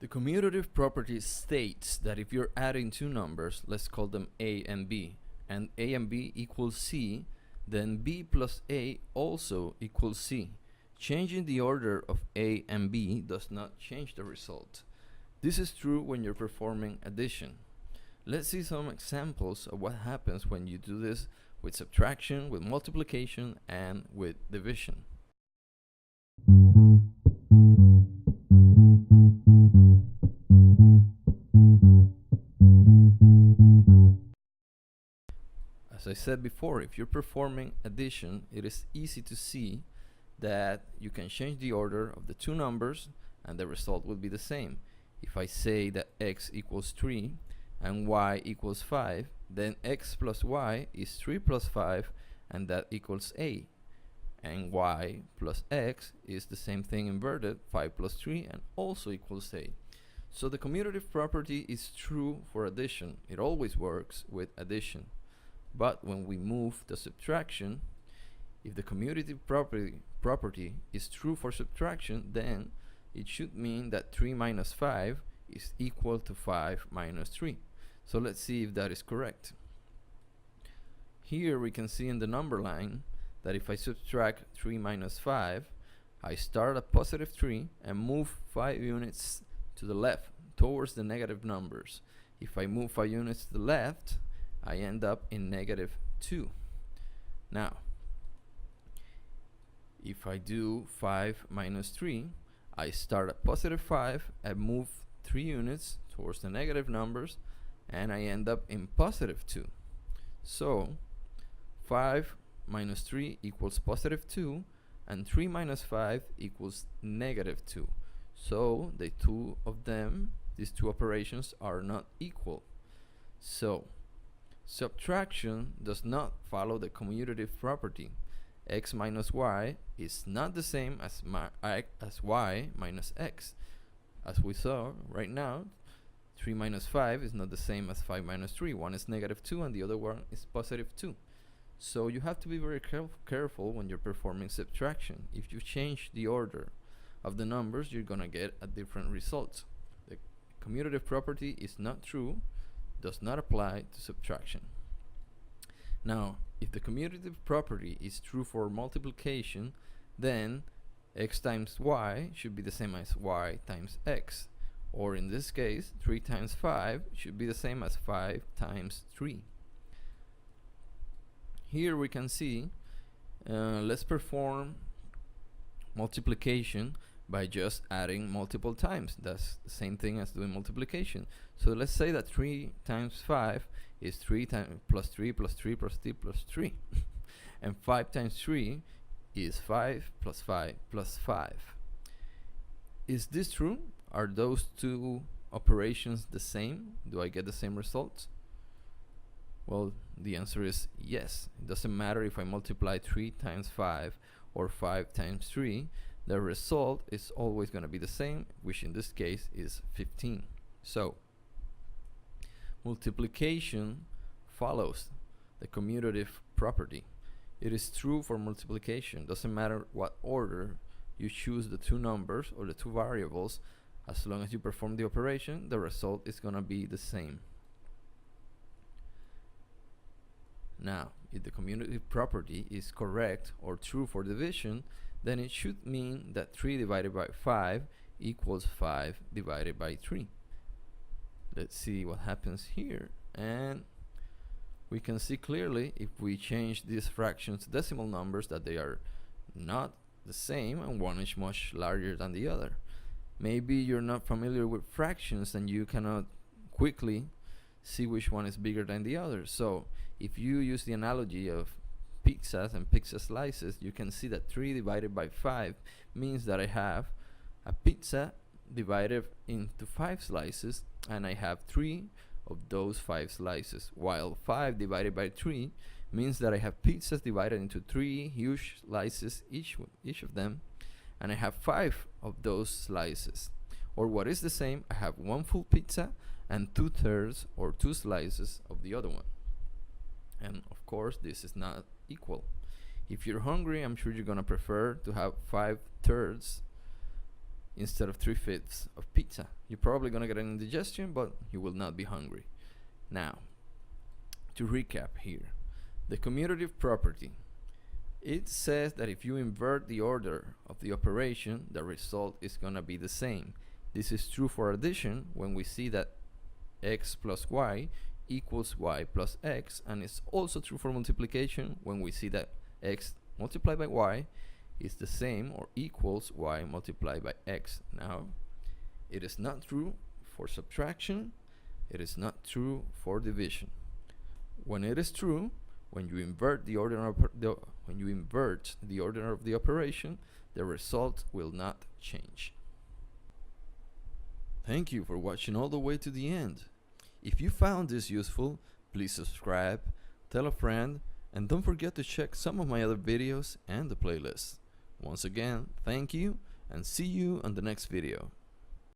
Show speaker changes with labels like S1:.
S1: The commutative property states that if you're adding two numbers, let's call them a and b equals c, then b plus a also equals c. Changing the order of a and b does not change the result. This is true when you're performing addition. Let's see some examples of what happens when you do this with subtraction, with multiplication, and with division. As I said before, if you're performing addition, it is easy to see that you can change the order of the two numbers and the result will be the same. If I say that x equals 3 and y equals 5, then x plus y is 3 plus 5 and that equals a. And y plus x is the same thing inverted, 5 plus 3, and also equals a. So the commutative property is true for addition. It always works with addition. But when we move to subtraction, if the commutative property is true for subtraction, then it should mean that 3 minus 5 is equal to 5 minus 3. So let's see if that is correct. Here we can see in the number line that if I subtract 3 minus 5, I start at positive 3 and move 5 units to the left towards the negative numbers. If I move 5 units to the left, I end up in negative 2. Now, if I do 5 minus 3, I start at positive 5 and move 3 units towards the negative numbers, and I end up in positive 2. So 5 minus 3 equals positive 2, and 3 minus 5 equals negative 2. So the two of them, these two operations, are not equal. So subtraction does not follow the commutative property. X minus y is not the same as y minus x. As we saw right now, 3 minus 5 is not the same as 5 minus 3. One is negative 2 and the other one is positive 2. So you have to be very careful when you're performing subtraction. If you change the order of the numbers, you're gonna get a different result. The commutative property is not true, does not apply to subtraction. Now, if the commutative property is true for multiplication, then x times y should be the same as y times x. Or in this case, 3 times 5 should be the same as 5 times 3. Here we can see, let's perform multiplication by just adding multiple times. That's the same thing as doing multiplication. So let's say that 3 times 5 is 3 times plus 3 plus 3 plus 3 plus 3. And 5 times 3 is 5 plus 5 plus 5. Is this true? Are those two operations the same? Do I get the same results? Well, the answer is yes. It doesn't matter if I multiply 3 times 5 or 5 times 3. The result is always going to be the same, which in this case is 15. So multiplication follows the commutative property. It is true for multiplication. Doesn't matter what order you choose the two numbers or the two variables, as long as you perform the operation, the result is going to be the same. Now, if the commutative property is correct or true for division, then it should mean that 3 divided by 5 equals 5 divided by 3. Let's see what happens here. And we can see clearly, if we change these fractions to decimal numbers, that they are not the same and one is much larger than the other. Maybe you're not familiar with fractions and you cannot quickly see which one is bigger than the other. So if you use the analogy of pizzas and pizza slices, you can see that 3 divided by 5 means that I have a pizza divided into 5 slices, and I have 3 of those 5 slices, while 5 divided by 3 means that I have pizzas divided into 3 huge slices, each of them, and I have 5 of those slices. Or what is the same, I have 1 full pizza and 2/3 or 2 slices of the other one. And of course this is not equal. If you're hungry, I'm sure you're gonna prefer to have 5/3 instead of 3/5 of pizza. You're probably gonna get an indigestion, but you will not be hungry. Now, to recap here, the commutative property, it says that if you invert the order of the operation, the result is gonna be the same. This is true for addition when we see that x plus y equals y plus x, and it's also true for multiplication when we see that x multiplied by y is the same or equals y multiplied by x. Now, it is not true for subtraction, it is not true for division. When it is true, when you invert the order of the operation, the result will not change. Thank you for watching all the way to the end. If you found this useful, please subscribe, tell a friend, and don't forget to check some of my other videos and the playlist. Once again, thank you, and see you on the next video.